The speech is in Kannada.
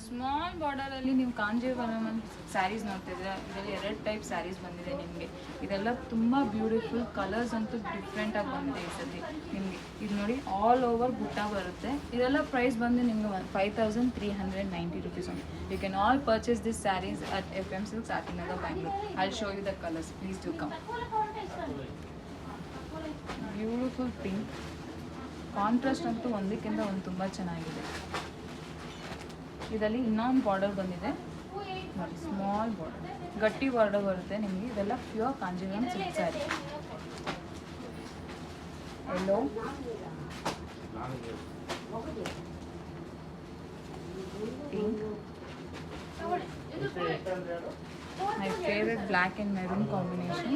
ಸ್ಮಾಲ್ ಬಾರ್ಡರಲ್ಲಿ ನೀವು ಕಾಂಜೀವರಂ ಸ್ಯಾರೀಸ್ ನೋಡ್ತಿದ್ರೆ ಇದರಲ್ಲಿ 2 ಟೈಪ್ ಸ್ಯಾರೀಸ್ ಬಂದಿದೆ ನಿಮಗೆ. ಇದೆಲ್ಲ ತುಂಬ ಬ್ಯೂಟಿಫುಲ್, ಕಲರ್ಸ್ ಅಂತೂ ಡಿಫ್ರೆಂಟಾಗಿ ಬಂದಿದೆ ಈ ಸತಿ ನಿಮಗೆ. ಇದು ನೋಡಿ ಆಲ್ ಓವರ್ ಬುಟ್ಟ ಬರುತ್ತೆ. ಇದೆಲ್ಲ ಪ್ರೈಸ್ ಬಂದು ನಿಮಗೆ 5390 rupees. You can all purchase this saris at FM Silks, Satinnagar, Bangalore. I show you the colours, please do come. Beautiful pink contrast ಅಂತೂ ಒಂದಕ್ಕಿಂತ ಒಂದು ತುಂಬ ಚೆನ್ನಾಗಿದೆ. ಇದರಲ್ಲಿ ಇನ್ನೊಂದು ಬಾರ್ಡರ್ ಬಂದಿದೆ ನೋಡಿ, ಸ್ಮಾಲ್ ಬಾರ್ಡರ್, ಗಟ್ಟಿ ಬಾರ್ಡರ್ ಬರುತ್ತೆ ನಿಮಗೆ. ಇದೆಲ್ಲ pure Kanjeevaram silk sari. Yellow, pink, my favourite black and maroon combination.